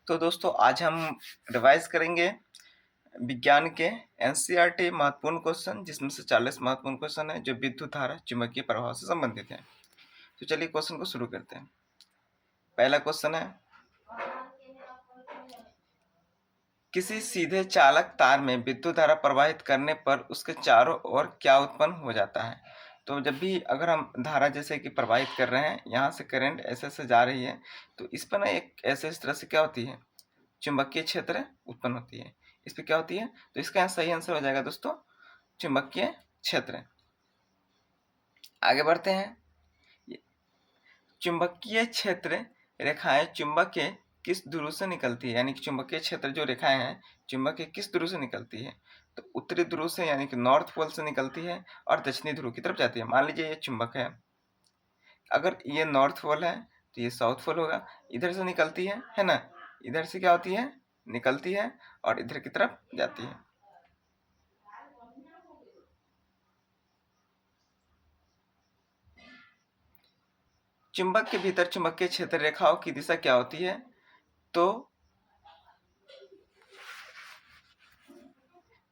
तो दोस्तों आज हम रिवाइज करेंगे विज्ञान के एनसीईआरटी महत्वपूर्ण क्वेश्चन, जिसमें से 40 महत्वपूर्ण क्वेश्चन है जो विद्युत धारा चुंबकीय प्रभाव से संबंधित है। तो चलिए क्वेश्चन को शुरू करते हैं। पहला क्वेश्चन है, किसी सीधे चालक तार में विद्युत धारा प्रवाहित करने पर उसके चारों ओर क्या उत्पन्न हो जाता है। तो जब भी अगर हम धारा जैसे कि प्रवाहित कर रहे हैं, यहाँ से करंट ऐसे ऐसे जा रही है, तो इस पर ना एक ऐसे इस तरह से क्या होती है, चुंबकीय क्षेत्र उत्पन्न होती है। इस पे क्या होती है, तो इसका यहाँ सही आंसर हो जाएगा दोस्तों चुंबकीय क्षेत्र। आगे बढ़ते हैं। चुंबकीय क्षेत्र रेखाएं चुंबक के किस ध्रुव से निकलती है, यानी कि चुंबकीय क्षेत्र जो रेखाएं हैं चुंबक के किस ध्रुव से निकलती है। तो उत्तरी ध्रुव से यानी कि नॉर्थ पोल से निकलती है और दक्षिणी ध्रुव की तरफ जाती है। मान लीजिए ये चुंबक है, अगर ये नॉर्थ पोल है तो ये साउथ पोल होगा। इधर से निकलती है ना, इधर से क्या होती है, निकलती है और इधर की तरफ जाती है। चुंबक के भीतर चुंबकीय क्षेत्र रेखाओं की दिशा क्या होती है, तो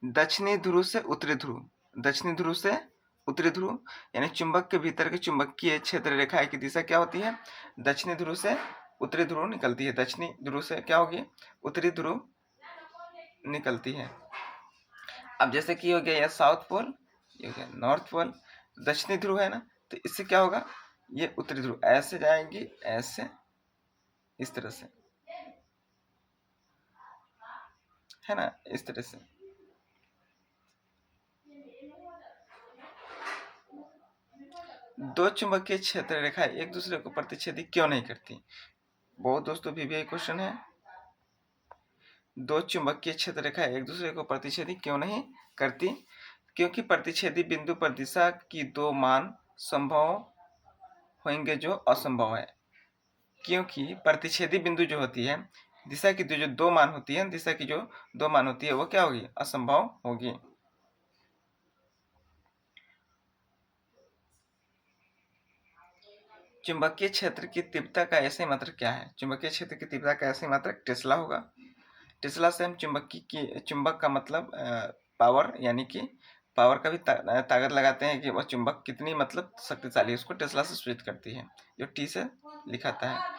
दक्षिणी ध्रुव से उत्तरी ध्रुव, दक्षिणी ध्रुव से उत्तरी ध्रुव, यानी चुंबक के भीतर के चुंबकीय क्षेत्र रेखाएं की दिशा क्या होती है, दक्षिणी ध्रुव से उत्तरी ध्रुव निकलती है। दक्षिणी ध्रुव से क्या होगी, उत्तरी ध्रुव निकलती है। अब जैसे कि हो गया यह साउथ पोल, ये हो गया नॉर्थ पोल, दक्षिणी ध्रुव है ना, तो इससे क्या होगा, ये उत्तरी ध्रुव ऐसे जाएंगी, ऐसे इस तरह से, है ना, इस तरह से। दो चुंबकीय क्षेत्र रेखाएं एक दूसरे को प्रतिच्छेदी क्यों नहीं करती। बहुत दोस्तों वीवीआई क्वेश्चन है। दो चुंबकीय क्षेत्र रेखाएं एक दूसरे को प्रतिच्छेदी क्यों नहीं करती, क्योंकि प्रतिच्छेदी बिंदु पर दिशा की दो मान संभव होंगे जो असंभव है। क्योंकि प्रतिच्छेदी बिंदु जो होती है, दिशा की जो दो मान होती है, दिशा की जो दो मान होती है वो क्या होगी, असंभव होगी। चुंबकीय क्षेत्र की तीव्रता का ऐसे मात्रक क्या है। चुंबकीय क्षेत्र की तीव्रता का ऐसे मात्रक टेस्ला होगा। टेस्ला से हम चुंबक का मतलब पावर, यानी कि पावर का भी ताकत लगाते हैं कि वह चुंबक कितनी मतलब शक्तिशाली है, उसको टेस्ला से सूचित करती है, जो टी से लिखाता है।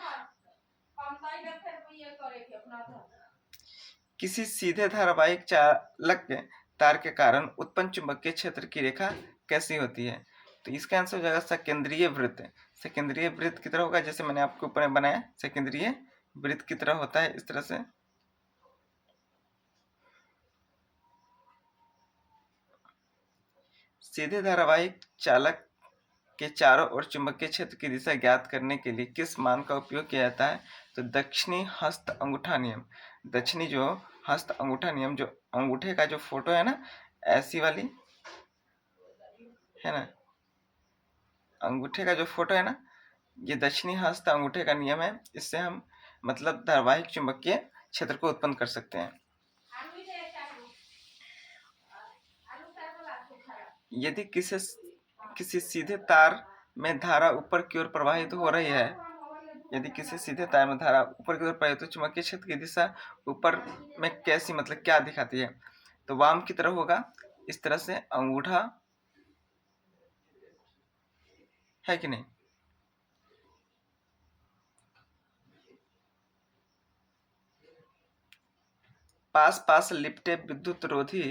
किसी सीधे धारावाहिक चालक के तार के कारण उत्पन्न चुंबकीय क्षेत्र की रेखा कैसी होती है। तो इसका आंसर हो जाएगा सकेंद्रीय वृत्त। सकेंद्रीय वृत्त की तरह होगा, जैसे मैंने आपके ऊपर बनाया सकेंद्रीय वृत्त की तरह होता है, इस तरह से। सीधे धारावाहिक चालक के चारों ओर चुंबकीय क्षेत्र की दिशा ज्ञात करने के लिए किस मान का उपयोग किया जाता है, तो दक्षिणी हस्त अंगूठा नियम। दक्षिणी जो हस्त अंगूठा नियम, जो अंगूठे का जो फोटो है ना, ऐसी वाली है ना, अंगूठे का जो फोटो है ना, ये दक्षिणी हस्त अंगूठे का नियम है। इससे हम मतलब धारावाहिक चुंबकीय क्षेत्र को उत्पन्न कर सकते हैं। यदि किसी सीधे तार में धारा ऊपर की ओर प्रवाहित हो रही है, यदि किसी सीधे तार में धारा ऊपर की ओर प्रवाहित तो चुंबकीय क्षेत्र की दिशा ऊपर में कैसी, मतलब क्या दिखाती है, तो वाम की तरफ होगा, इस तरह से अंगूठा, है कि नहीं। पास पास लिपटे विद्युत रोधी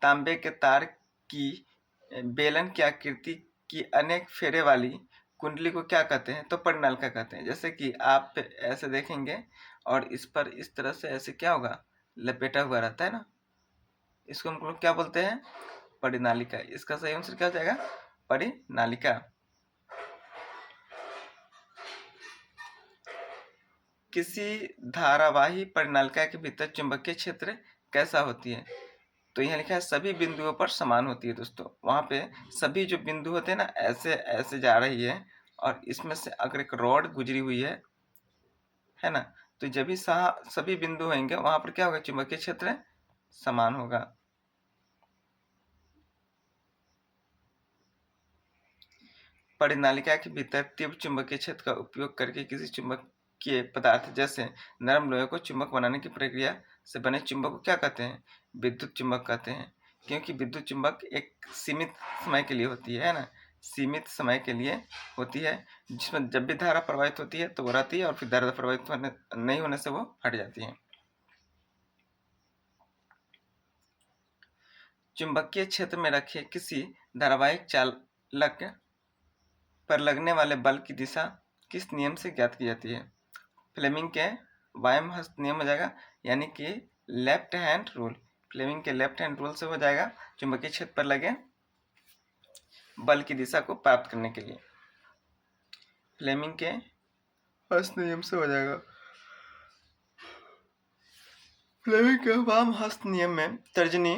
तांबे के तार की बेलन की आकृति की अनेक फेरे वाली कुंडली को क्या कहते हैं, तो परिनालिका कहते हैं। जैसे कि आप ऐसे देखेंगे और इस पर इस तरह से ऐसे क्या होगा, लपेटा हुआ रहता है ना, इसको हम लोग क्या बोलते हैं, परिनालिका। इसका सही आंसर क्या हो जाएगा, परिनालिका। किसी धारावाही परिनालिका के भीतर चुंबकीय क्षेत्र कैसा होती है, तो यहाँ लिखा है सभी बिंदुओं पर समान होती है। दोस्तों वहां पे सभी जो बिंदु होते हैं ना, ऐसे ऐसे जा रही है, और इसमें से अगर एक रॉड गुजरी हुई है ना, तो जब भी सभी बिंदु होंगे वहां पर क्या होगा, चुंबकीय क्षेत्र समान होगा। परिनालिका के भीतर तीव्र चुंबकीय क्षेत्र का उपयोग करके किसी चुंबक चुंबकीय पदार्थ जैसे नरम लोहे को चुंबक बनाने की प्रक्रिया से बने चुंबक को क्या कहते हैं? विद्युत चुंबक कहते हैं, क्योंकि विद्युत चुंबक एक सीमित समय के लिए होती है ना, सीमित समय के लिए होती है, जिसमें जब भी धारा प्रवाहित होती है तो वो रहती है और फिर धारा प्रवाहित नहीं होने से वो हट जाती है। चुंबकीय क्षेत्र में रखे किसी धारावाहिक चालक पर लगने वाले बल की दिशा किस नियम से ज्ञात की जाती है? फ्लेमिंग के वायम हस्त नियम हो जाएगा, यानी कि लेफ्ट हैंड रूल। फ्लेमिंग के लेफ्ट हैंड रूल से हो जाएगा चुंबकीय क्षेत्र पर लगे बल की दिशा को प्राप्त करने के लिए। फ्लेमिंग के हस्त नियम से हो जाएगा। फ्लेमिंग के वाम हस्त नियम में तर्जनी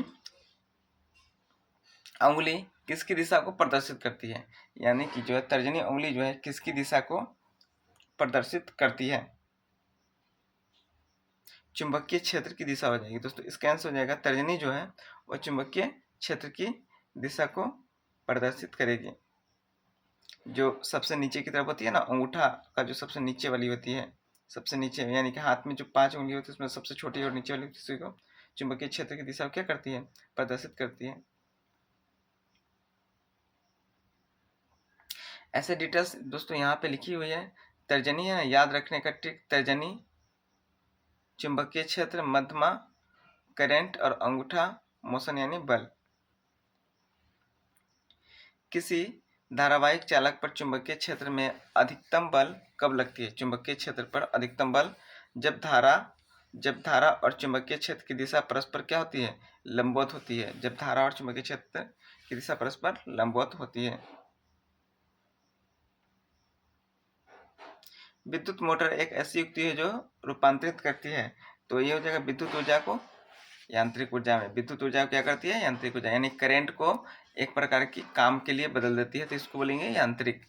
उंगली किसकी दिशा को प्रदर्शित करती है? यानी कि जो है तर्जनी उंगली जो है किसकी दिशा को प्रदर्शित करती है? चुंबकीय क्षेत्र की दिशा हो जाएगी दोस्तों। इसका आंसर हो जाएगा तर्जनी जो है वो चुंबकीय क्षेत्र की दिशा को प्रदर्शित करेगी। जो सबसे नीचे की तरफ होती है ना, अंगूठा का जो सबसे नीचे वाली होती है, सबसे नीचे यानी कि हाथ में जो 5 उंगली होती है उसमें सबसे छोटी और नीचे वाली उसी को चुंबकीय क्षेत्र की दिशा क्या करती है? प्रदर्शित करती है। ऐसे डिटेल्स दोस्तों यहाँ पे लिखी हुई है। तर्जनी है, याद रखने का ट्रिक, तर्जनी, चुंबकीय क्षेत्र, मध्यमा करंट और अंगूठा मोशन यानी बल। किसी धारावाहिक चालक पर चुंबकीय क्षेत्र में अधिकतम बल कब लगती है? चुंबकीय क्षेत्र पर अधिकतम बल जब धारा और चुंबकीय क्षेत्र की दिशा परस्पर क्या होती है? लंबवत होती है। जब धारा और चुंबकीय क्षेत्र की दिशा परस्पर लंबवत होती है। विद्युत मोटर एक ऐसी युक्ति है जो रूपांतरित करती है, तो ये हो जाएगा विद्युत ऊर्जा को यांत्रिक ऊर्जा में। विद्युत ऊर्जा क्या करती है? यांत्रिक ऊर्जा, यानी करंट को एक प्रकार की काम के लिए बदल देती है, तो इसको बोलेंगे यांत्रिक।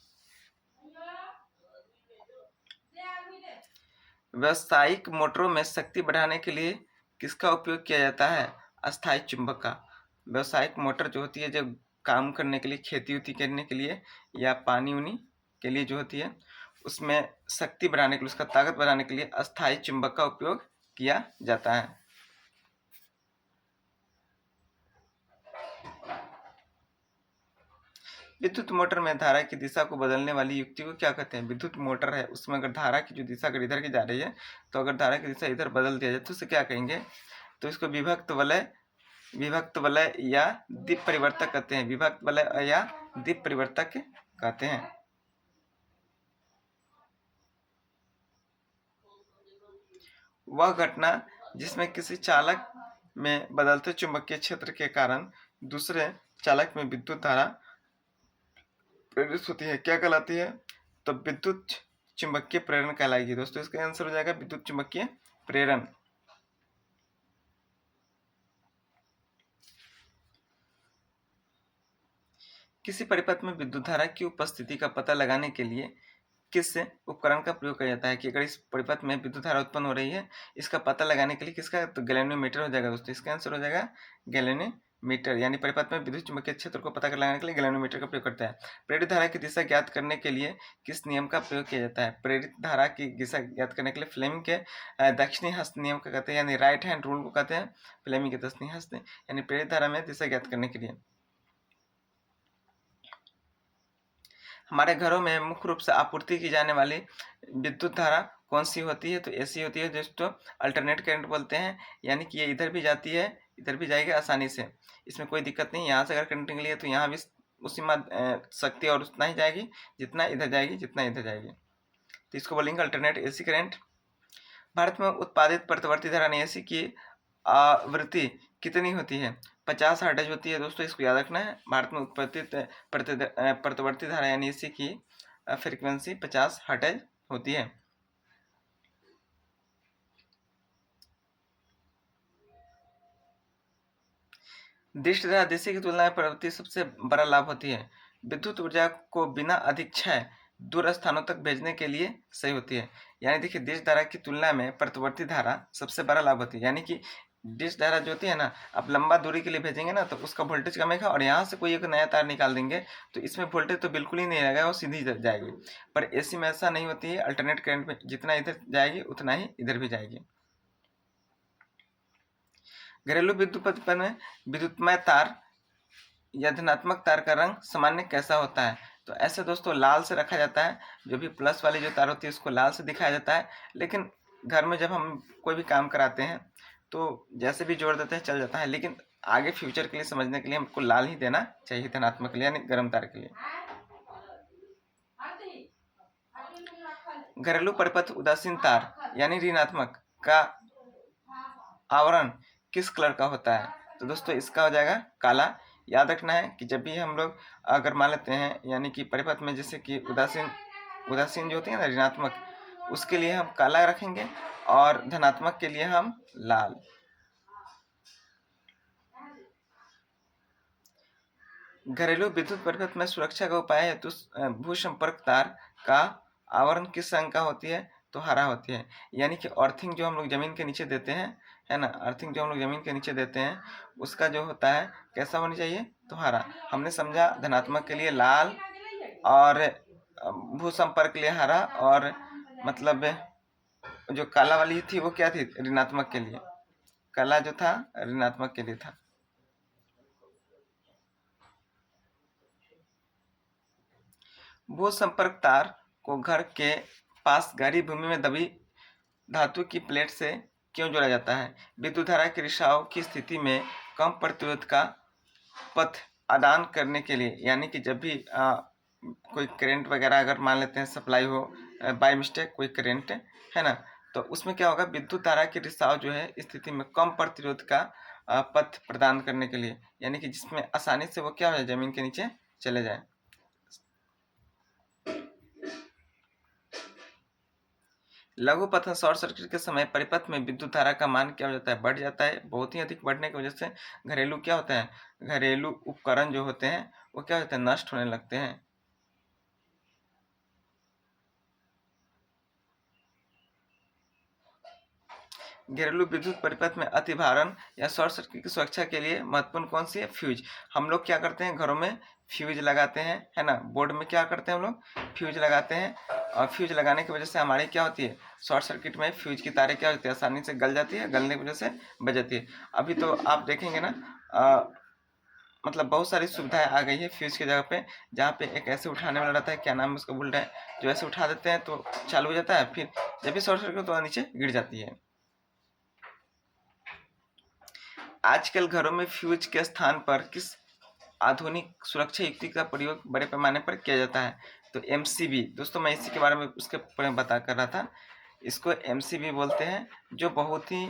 व्यावसायिक मोटरों में शक्ति बढ़ाने के लिए किसका उपयोग किया जाता है? अस्थायी चुंबक का। व्यावसायिक मोटर जो होती है, जो काम करने के लिए, खेती उती करने के लिए या पानी उनी के लिए जो होती है, उसमें शक्ति बढ़ाने के लिए, उसका ताकत बढ़ाने के लिए अस्थायी चुंबक का उपयोग किया जाता है। विद्युत मोटर में धारा की दिशा को बदलने वाली युक्ति को क्या कहते हैं? विद्युत मोटर है, उसमें अगर धारा की जो दिशा अगर इधर की जा रही है, तो अगर धारा की दिशा इधर बदल दिया जाए तो उसे क्या कहेंगे? तो इसको विभक्त वलय या दीप परिवर्तक कहते हैं। विभक्त वलय या दीप परिवर्तक कहते हैं। वह घटना जिसमें किसी चालक में बदलते चुंबकीय क्षेत्र के कारण दूसरे चालक में विद्युत धारा प्रेरित होती है, क्या कहलाती है? तो विद्युत चुंबकीय प्रेरण कहलाएगी दोस्तों। इसका आंसर हो जाएगा विद्युत चुंबकीय प्रेरण। किसी परिपथ में विद्युत धारा की उपस्थिति का पता लगाने के लिए किस उपकरण का प्रयोग किया जाता है? कि अगर इस परिपथ में विद्युत धारा उत्पन्न हो रही है, इसका पता लगाने के लिए किसका? तो गैल्वेनोमीटर हो जाएगा दोस्तों। इसका आंसर हो जाएगा गैल्वेनोमीटर, यानी परिपथ में विद्युत चुंबकीय क्षेत्र को पता लगाने के लिए गैल्वेनोमीटर का प्रयोग करता है। प्रेरित धारा की दिशा ज्ञात करने के लिए किस नियम का प्रयोग किया जाता है? प्रेरित धारा की दिशा ज्ञात करने के लिए फ्लेमिंग के दक्षिणी हस्त नियम का कहते हैं, यानी राइट हैंड रूल को कहते हैं फ्लेमिंग के दक्षिणी हस्त, यानी प्रेरित धारा में दिशा ज्ञात करने के लिए। हमारे घरों में मुख्य रूप से आपूर्ति की जाने वाली विद्युत धारा कौन सी होती है? तो ऐसी होती है जिसको अल्टरनेट करंट बोलते हैं, यानी कि ये इधर भी जाती है, इधर भी जाएगी आसानी से, इसमें कोई दिक्कत नहीं। यहाँ से अगर करंट निकली है तो यहाँ भी उसी शक्ति और उतना ही जाएगी जितना इधर जाएगी, जितना इधर जाएगी, तो इसको बोलेंगे अल्टरनेट एसी करंट। भारत में उत्पादित प्रतिवर्ती धारा यानी एसी की आवृत्ति कितनी होती है? 50 हर्ट्ज होती है दोस्तों, इसको याद रखना है। भारत में उत्पादित प्रतिवर्ती धारा यानी एसी की फ्रीक्वेंसी 50 हर्ट्ज होती है। दृष्टि तथा दृश्य की तुलना में प्रवृत्ति सबसे बड़ा लाभ होती है। विद्युत ऊर्जा को बिना अधिक क्षय दूर स्थानों तक भेजने के लिए सही होती है। यानी देखिए, दृश्य धारा की तुलना में प्रतिवर्ती धारा सबसे बड़ा लाभ होती है, यानी कि डिश धारा जो होती है ना, आप लंबा दूरी के लिए भेजेंगे ना तो उसका वोल्टेज कमेगा, और यहाँ से कोई एक नया तार निकाल देंगे तो इसमें वोल्टेज तो बिल्कुल ही नहीं रहेगा, वो सीधी जाएगी। पर एसी में ऐसा नहीं होती है, अल्टरनेट करंट में जितना इधर जाएगी उतना ही इधर भी जाएगी। घरेलू विद्युत में विद्युतमय तार या धनात्मक तार का रंग सामान्य कैसा होता है? तो ऐसे दोस्तों लाल से रखा जाता है, जो भी प्लस वाली जो तार होती है उसको लाल से दिखाया जाता है। लेकिन घर में जब हम कोई भी काम कराते हैं तो जैसे भी जोड़ देते हैं चल जाता है, लेकिन आगे फ्यूचर के लिए समझने के लिए हमको लाल ही देना चाहिए धनात्मक के लिए, यानी गर्म तार के लिए। घरेलू परिपथ उदासीन तार यानी ऋणात्मक का आवरण किस कलर का होता है? तो दोस्तों इसका हो जाएगा काला। याद रखना है कि जब भी हम लोग अगर मान लेते हैं यानी कि परिपथ में जैसे कि उदासीन जो होती है ना ऋणात्मक, उसके लिए हम काला रखेंगे और धनात्मक के लिए हम लाल। घरेलू विद्युत परिपथ में सुरक्षा का उपाय है तो भू संपर्क तार का आवरण किस रंग का होती है? तो हरा होती है। यानी कि अर्थिंग जो हम लोग जमीन के नीचे देते हैं, है ना, अर्थिंग जो हम लोग जमीन के नीचे देते हैं उसका जो होता है कैसा होना चाहिए? तो हरा। हमने समझा धनात्मक के लिए लाल और भू संपर्क के लिए हरा, और मतलब जो काला वाली थी वो क्या थी? ऋणात्मक के लिए। काला जो था ऋणात्मक के लिए था। भू संपर्क तार को घर के पास गहरी भूमि में दबी धातु की प्लेट से क्यों जोड़ा जाता है? विद्युत धारा के रिसाव की स्थिति में कम प्रतिरोध का पथ आदान करने के लिए, यानी कि जब भी कोई करंट वगैरह अगर मान लेते हैं सप्लाई हो बाय मिस्टेक कोई करंट, है ना, तो उसमें क्या होगा? विद्युत धारा के रिसाव जो है स्थिति में कम प्रतिरोध का पथ प्रदान करने के लिए, यानी कि जिसमें आसानी से वो क्या हो जाए? जमीन के नीचे चले जाए। लघु पतन शॉर्ट सर्किट के समय परिपथ में विद्युत धारा का मान क्या हो जाता है? बढ़ जाता है। बहुत ही अधिक बढ़ने की वजह से घरेलू क्या होता है? घरेलू उपकरण जो होते हैं वो क्या होते हैं? नष्ट होने लगते हैं। घरेलू विद्युत परिपथ में अतिभारण या शॉर्ट सर्किट की सुरक्षा के लिए महत्वपूर्ण कौन सी है? फ्यूज। हम लोग क्या करते हैं घरों में? फ्यूज लगाते हैं, है ना। बोर्ड में क्या करते हैं हम लोग? फ्यूज लगाते हैं, और फ्यूज लगाने की वजह से हमारी क्या होती है? शॉर्ट सर्किट में फ्यूज की तारें क्या होती है? आसानी से गल जाती है, गलने की वजह से बच जाती है। अभी तो आप देखेंगे ना मतलब बहुत सारी सुविधाएं आ गई है फ्यूज की जगह पे, जहाँ पे एक ऐसे उठाने वाला रहता है, क्या नाम है उसका भूल रहे हैं, जो ऐसे उठा देते हैं तो चालू हो जाता है, फिर जब भी शॉर्ट सर्किट तो नीचे गिर जाती है। आजकल घरों में फ्यूज के स्थान पर किस आधुनिक सुरक्षा युक्ति का प्रयोग बड़े पैमाने पर किया जाता है? तो एमसीबी। दोस्तों मैं इसी के बारे में उसके बारे में बता कर रहा था। इसको एमसीबी बोलते हैं, जो बहुत ही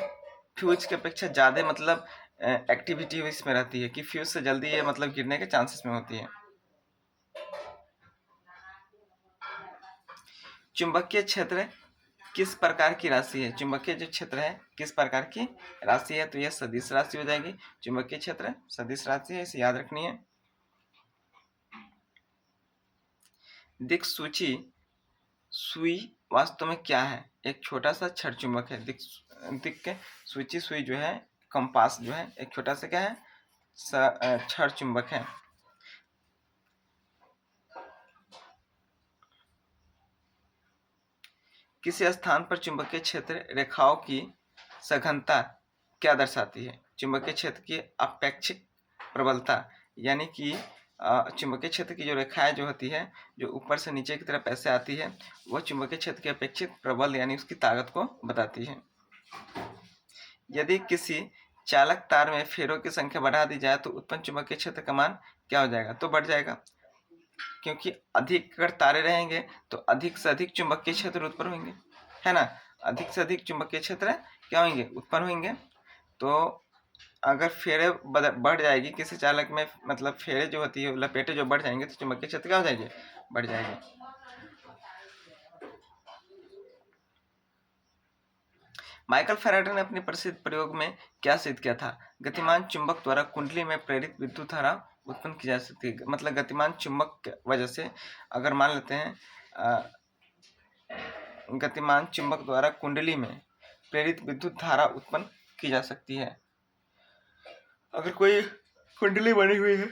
फ्यूज की अपेक्षा ज़्यादा मतलब एक्टिविटी इसमें रहती है कि फ्यूज से जल्दी ये मतलब गिरने के चांसेस में होती है। चुंबकीय क्षेत्र किस प्रकार की राशि है? चुंबकीय जो क्षेत्र है किस प्रकार की राशि है? तो यह सदिश राशि हो जाएगी। चुंबकीय क्षेत्र सदिश राशि है, इसे याद रखनी है। दिक्सूची सुई वास्तव में क्या है? एक छोटा सा छड़ चुंबक है। दिक के सूची सुई जो है, कंपास जो है, एक छोटा सा क्या है? छड़ चुंबक है। किसी स्थान पर चुंबकीय क्षेत्र रेखाओं की सघनता क्या दर्शाती है? चुंबकीय क्षेत्र की अपेक्षित प्रबलता, यानी कि चुंबकीय क्षेत्र की जो रेखाएं जो होती है, जो ऊपर से नीचे की तरफ ऐसे आती है, वह चुंबकीय क्षेत्र की अपेक्षित प्रबल यानी उसकी ताकत को बताती है। यदि किसी चालक तार में फेरों की संख्या बढ़ा दी जाए तो उत्पन्न चुंबकीय क्षेत्र का मान क्या हो जाएगा? तो बढ़ जाएगा, क्योंकि अधिक अगर तारे रहेंगे तो अधिक से अधिक चुंबकीय क्षेत्र उत्पन्न होंगे, है ना। अधिक से अधिक चुंबकीय क्षेत्र क्या होंगे? उत्पन्न होंगे। तो अगर फेरे बढ़ जाएगी किसी चालक में, मतलब फेरे जो होती है लपेटे जो बढ़ जाएंगे तो चुंबकीय क्षेत्र क्या हो जाएगी? बढ़ जाएगी। माइकल फैराडे ने अपने प्रसिद्ध प्रयोग में क्या सिद्ध किया था? गतिमान चुंबक द्वारा कुंडली में प्रेरित विद्युत धारा उत्पन्न की जा सकती है। मतलब गतिमान चुंबक की वजह से अगर मान लेते हैं गतिमान चुंबक द्वारा कुंडली में प्रेरित विद्युत धारा उत्पन्न की जा सकती है। अगर कोई कुंडली बनी हुई है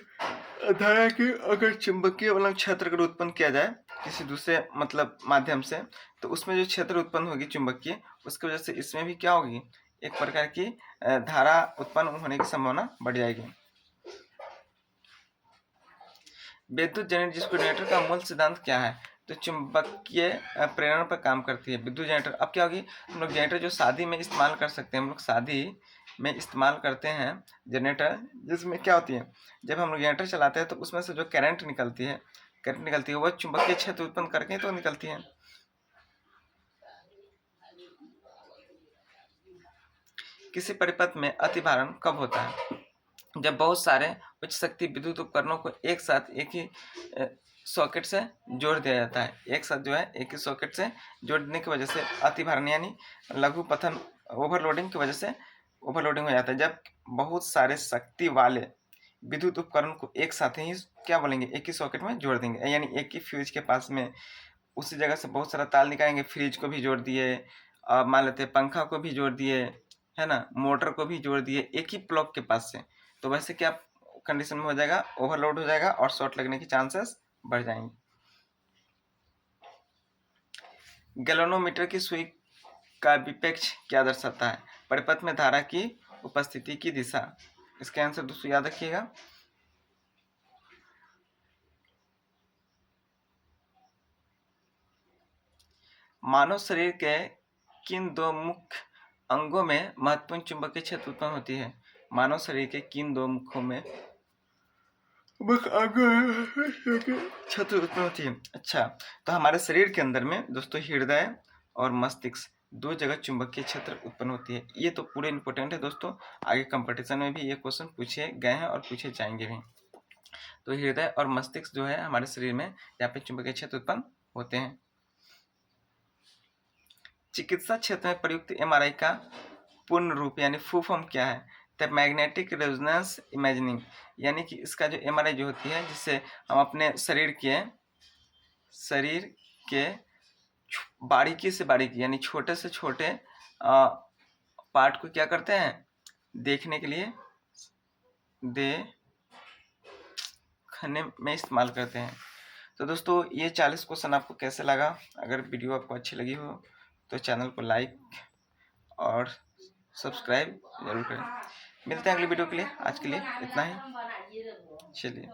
धारा की, अगर चुंबकीय वाला क्षेत्र अगर उत्पन्न किया जाए किसी दूसरे मतलब माध्यम से, तो उसमें जो क्षेत्र उत्पन्न होगी चुंबकीय, उसकी वजह से इसमें भी क्या होगी, एक प्रकार की धारा उत्पन्न होने की संभावना बढ़ जाएगी। विद्युत जनरेटर का मूल सिद्धांत क्या है? तो चुंबकीय प्रेरण पर काम करती है विद्युत जनरेटर। अब क्या होगी, हम लोग जनरेटर जो शादी में इस्तेमाल कर सकते हैं, हम लोग शादी में इस्तेमाल करते हैं जनरेटर, जिसमें क्या होती है, जब हम लोग जनरेटर चलाते हैं तो उसमें से जो करंट निकलती है वह चुंबकीय क्षेत्र उत्पन्न करके तो निकलती है। किसी परिपथ में अतिभारण कब होता है? जब बहुत सारे उच्च शक्ति विद्युत उपकरणों को एक साथ एक ही सॉकेट से जोड़ दिया जाता है। एक साथ जो है एक ही सॉकेट से जोड़ने की वजह से अतिभारण यानी लघु पतन ओवरलोडिंग की वजह से ओवरलोडिंग हो जाता है। जब बहुत सारे शक्ति वाले विद्युत उपकरण को एक साथ ही क्या बोलेंगे, एक ही सॉकेट में जोड़ देंगे, यानी एक ही फ्यूज के पास में उसी जगह से बहुत सारा तार निकालेंगे, फ्रिज को भी जोड़ दिए, मान लेते हैं पंखा को भी जोड़ दिए, है ना, मोटर को भी जोड़ दिए एक ही प्लग के पास से, तो वैसे क्या कंडीशन में हो जाएगा, ओवरलोड हो जाएगा और शॉर्ट लगने के चांसेस बढ़ जाएंगे। गैल्वेनोमीटर की सुई का विपेक्ष क्या दर्शाता है? परिपथ में धारा की उपस्थिति की दिशा। इसका आंसर दोस्तों याद रखिएगा। मानव शरीर के किन दो मुख्य अंगों में महत्वपूर्ण चुंबकीय क्षेत्र उत्पन्न होती है? मानव शरीर के किन दो मुखों में क्षेत्र उत्पन्न होती है? अच्छा, तो हमारे शरीर के अंदर में दोस्तों हृदय और मस्तिष्क दो जगह चुंबकीय क्षेत्र उत्पन्न होती है। ये तो पूरे इंपॉर्टेंट है दोस्तों, आगे कंपटीशन में भी ये क्वेश्चन पूछे गए हैं और पूछे जाएंगे भी। तो हृदय और मस्तिष्क जो है हमारे शरीर में यहाँ पे चुंबकीय क्षेत्र उत्पन्न होते हैं। चिकित्सा क्षेत्र में प्रयुक्त एमआरआई का पूर्ण रूप यानी फुल फॉर्म क्या है? द मैग्नेटिक रेजोनेंस इमेजिंग, यानी कि इसका जो एमआरआई जो होती है, जिससे हम अपने शरीर के बारीकी से बारीकी यानी छोटे से छोटे पार्ट को क्या करते हैं, देखने के लिए देखने में इस्तेमाल करते हैं। तो दोस्तों ये 40 क्वेश्चन आपको कैसे लगा? अगर वीडियो आपको अच्छी लगी हो तो चैनल को लाइक और सब्सक्राइब जरूर करें। मिलते हैं अगली वीडियो के लिए, आज के लिए इतना ही, चलिए।